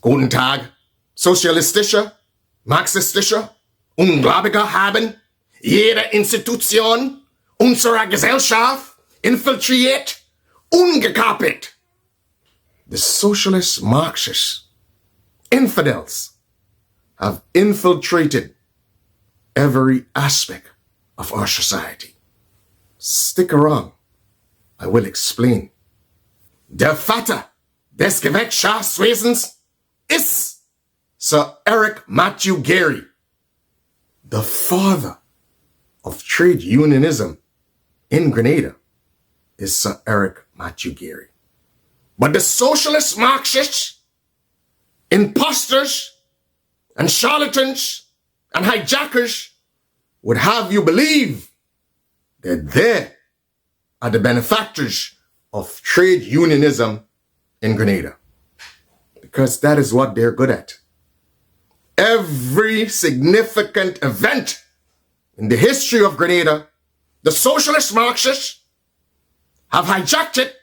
Guten Tag, sozialistische, marxistische, ungläubige haben jede Institution unserer Gesellschaft infiltriert, ungekapert. The socialist Marxists, infidels, have infiltrated every aspect of our society. Stick around. I will explain. Der Vater des Gewerkschaftswesens ist Sir Eric Matthew Gary. The father of trade unionism in Grenada is Sir Eric Matthew Gary. But the socialist Marxists, imposters, and charlatans and hijackers would have you believe that they are the benefactors of trade unionism in Grenada. Because that is what they're good at. Every significant event in the history of Grenada, the socialist Marxists have hijacked it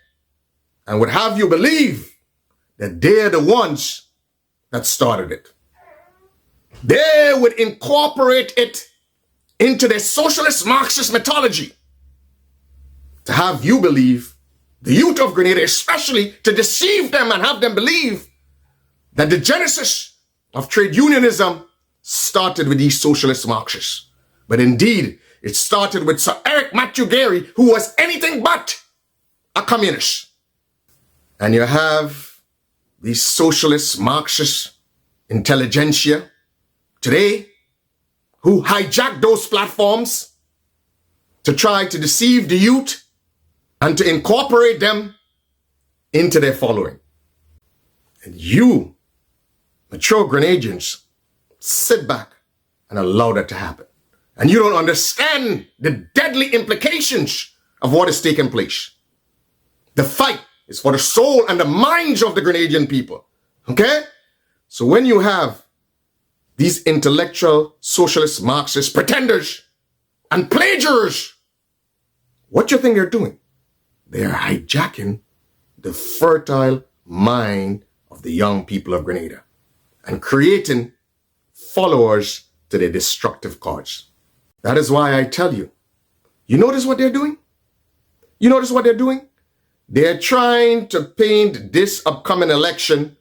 and would have you believe that they're the ones that started it. They would incorporate it into their socialist Marxist mythology to have you believe, the youth of Grenada especially, to deceive them and have them believe that the genesis of trade unionism started with these socialist Marxists. But indeed, it started with Sir Eric Matthew Gary, who was anything but a communist. And you have these socialist Marxist intelligentsia today who hijack those platforms to try to deceive the youth and to incorporate them into their following. And you, mature Grenadians, sit back and allow that to happen. And you don't understand the deadly implications of what is taking place. The fight is for the soul and the minds of the Grenadian people. Okay? So when you have these intellectual socialist Marxist pretenders and plagiarists, what do you think they're doing? They are hijacking the fertile mind of the young people of Grenada and creating followers to their destructive cause. That is why I tell you, you notice what they're doing? You notice what they're doing? They're trying to paint this upcoming election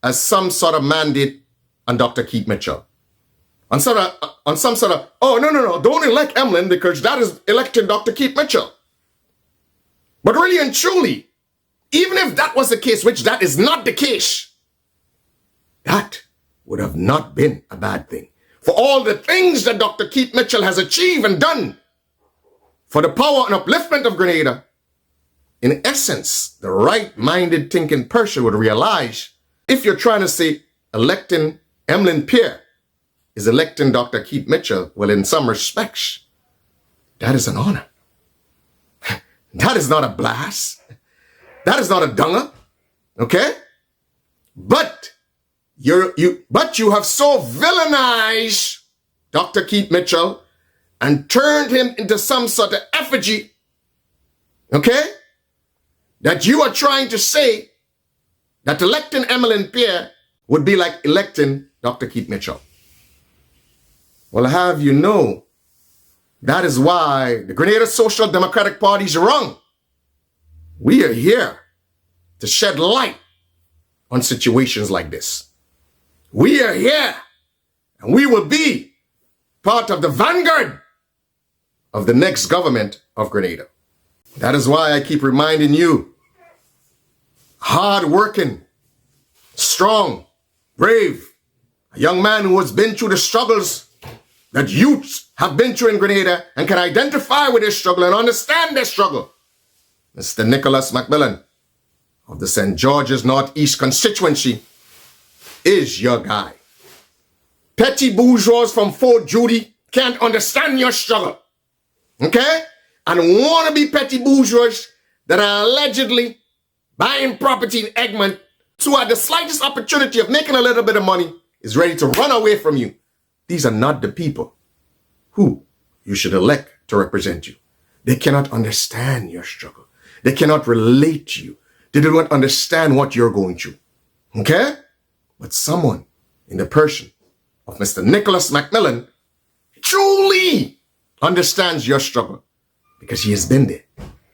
as some sort of mandate on Dr. Keith Mitchell. On some sort of, oh, no, don't elect McMillan because that is electing Dr. Keith Mitchell. But really and truly, even if that was the case, which that is not the case, that would have not been a bad thing. For all the things that Dr. Keith Mitchell has achieved and done for the power and upliftment of Grenada, in essence, the right-minded thinking person would realize if you're trying to say electing McMillan Pierre is electing Dr. Keith Mitchell, well, in some respects, that is an honor. That is not a blast. That is not a dunger. Okay? But you have so villainized Dr. Keith Mitchell and turned him into some sort of effigy, okay, that you are trying to say that electing McMillan Pierre would be like electing Dr. Keith Mitchell. Well, I have you know, that is why the Grenada Social Democratic Party is wrong. We are here to shed light on situations like this. We are here and we will be part of the vanguard of the next government of Grenada. That is why I keep reminding you, hard-working, strong, brave, a young man who has been through the struggles that youths have been through in Grenada and can identify with their struggle and understand their struggle. Mr. Nicholas McMillan of the St. George's Northeast constituency is your guy. Petty bourgeois from Fort Judy can't understand your struggle. Okay? And wannabe petty bourgeois that are allegedly buying property in Egmont who at the slightest opportunity of making a little bit of money is ready to run away from you. These are not the people who you should elect to represent you. They cannot understand your struggle. They cannot relate to you. They do not understand what you're going through. Okay? but someone in the person of Mr. Nicholas McMillan truly understands your struggle because he has been there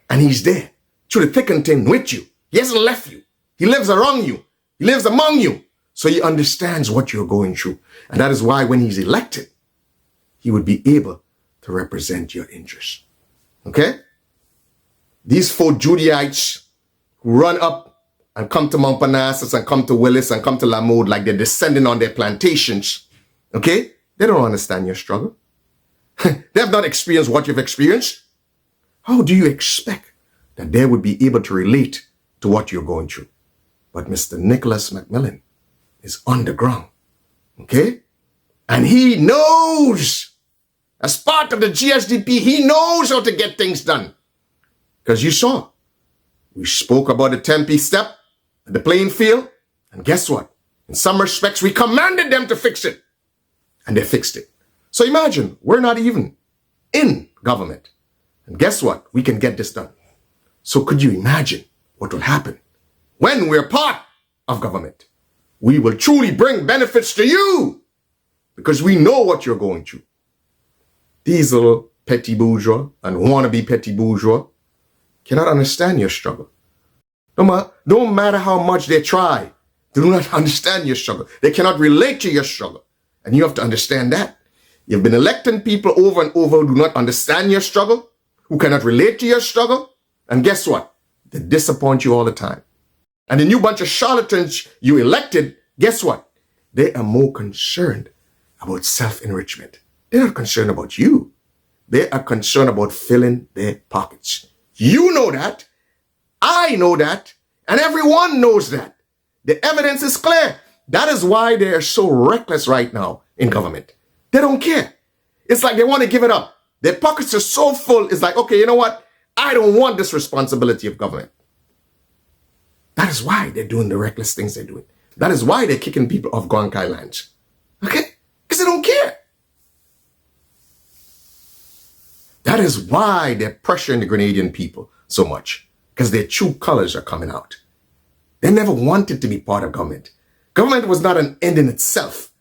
and he's there through the thick and thin with you. He hasn't left you. He lives around you. He lives among you. So he understands what you're going through. And that is why when he's elected, he would be able to represent your interests. Okay? These 4 Judaites who run up and come to Mount Parnassus and come to Willis and come to Lamode like they're descending on their plantations, okay? They don't understand your struggle. They have not experienced what you've experienced. How do you expect that they would be able to relate to what you're going through? But Mr. Nicholas McMillan is on the ground, okay? And he knows, as part of the GSDP, he knows how to get things done. Because you saw, we spoke about the Tempe step, the playing field, and guess what? In some respects, we commanded them to fix it, and they fixed it. So imagine, we're not even in government. And guess what? We can get this done. So could you imagine what will happen when we're part of government? We will truly bring benefits to you because we know what you're going through. These little petty bourgeois and wannabe petty bourgeois cannot understand your struggle. Don't matter how much they try, they do not understand your struggle. They cannot relate to your struggle. And you have to understand that. You've been electing people over and over who do not understand your struggle, who cannot relate to your struggle. And guess what? They disappoint you all the time. And the new bunch of charlatans you elected, guess what? They are more concerned about self-enrichment. They're not concerned about you. They are concerned about filling their pockets. You know that. I know that. And everyone knows that. The evidence is clear. That is why they are so reckless right now in government. They don't care. It's like they want to give it up. Their pockets are so full. It's like, okay, you know what? I don't want this responsibility of government. That is why they're doing the reckless things they're doing. That is why they're kicking people off Gonkai lands. Okay? Because they don't care. That is why they're pressuring the Grenadian people so much. Because their true colors are coming out. They never wanted to be part of government. Government was not an end in itself.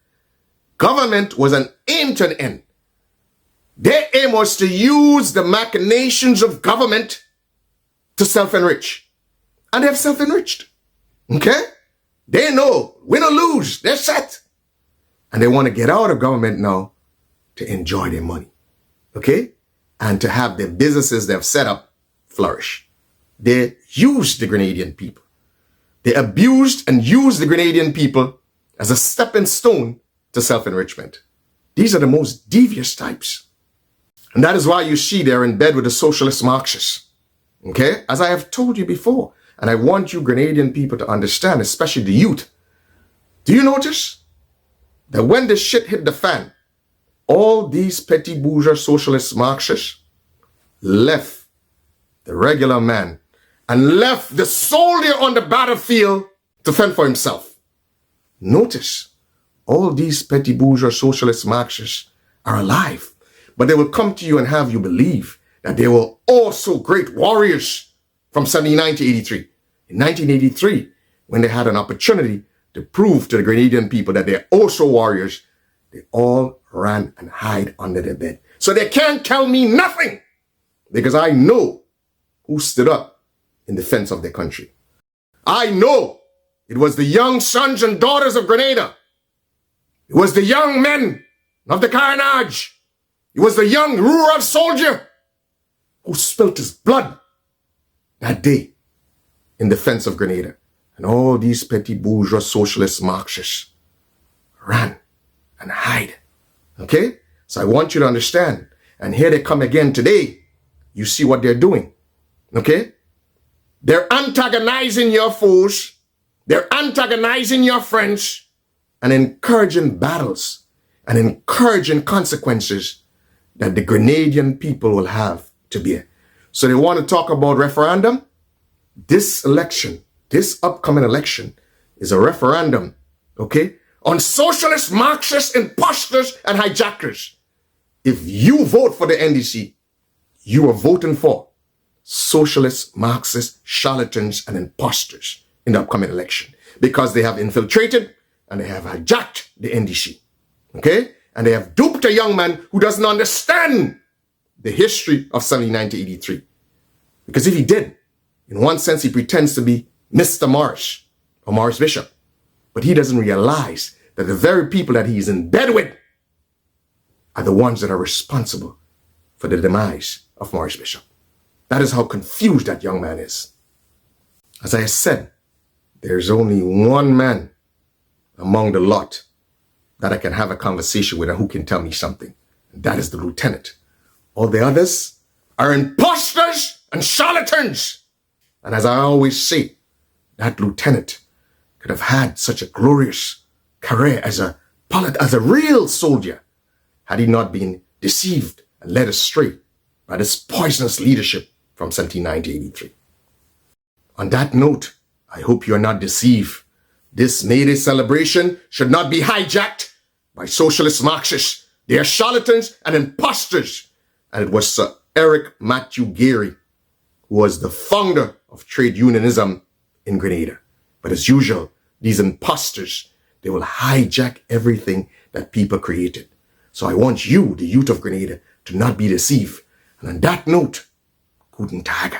Government was an aim to an end. Their aim was to use the machinations of government to self-enrich. And they have self-enriched. Okay? They know, win or lose, they're set. And they want to get out of government now to enjoy their money. Okay? And to have their businesses they have set up flourish. They used the Grenadian people. They abused and used the Grenadian people as a stepping stone to self-enrichment. These are the most devious types. And that is why you see they're in bed with the socialist Marxists. Okay? As I have told you before, and I want you Grenadian people to understand, especially the youth. Do you notice that when the shit hit the fan, all these petty bourgeois socialist Marxists left the regular man and left the soldier on the battlefield to fend for himself. Notice, all these petty bourgeois socialist Marxists are alive, but they will come to you and have you believe that they were also great warriors from 79 to 83. In 1983, when they had an opportunity to prove to the Grenadian people that they're also warriors, they all ran and hid under their bed. So they can't tell me nothing because I know who stood up in defense of their country. I know it was the young sons and daughters of Grenada. It was the young men of the carnage. It was the young rural soldier who spilt his blood that day in defense of Grenada. And all these petty bourgeois socialist Marxists ran and hide. Okay? So I want you to understand. And here they come again today. You see what they're doing. Okay? They're antagonizing your foes. They're antagonizing your friends and encouraging battles and encouraging consequences that the Grenadian people will have to bear. So they want to talk about referendum. This election, this upcoming election is a referendum, okay, on socialist, Marxist, imposters, and hijackers. If you vote for the NDC, you are voting for socialist, Marxist, charlatans, and imposters in the upcoming election because they have infiltrated and they have hijacked the NDC. Okay? And they have duped a young man who doesn't understand the history of 79 to 83. Because if he did, in one sense, he pretends to be Mr. Morris or Morris Bishop. But he doesn't realize that the very people that he's in bed with are the ones that are responsible for the demise of Morris Bishop. That is how confused that young man is. As I said, there's only one man among the lot that I can have a conversation with and who can tell me something. And that is the lieutenant. All the others are imposters and charlatans. And as I always say, that lieutenant could have had such a glorious career as a real soldier had he not been deceived and led astray by this poisonous leadership from 79 to 83. On that note, I hope you are not deceived. This May Day celebration should not be hijacked by socialist Marxists. They are charlatans and imposters. And it was Sir Eric Matthew Gary who was the founder of trade unionism in Grenada. But as usual, these imposters, they will hijack everything that people created. So I want you, the youth of Grenada, to not be deceived. And on that note, Guten Tag.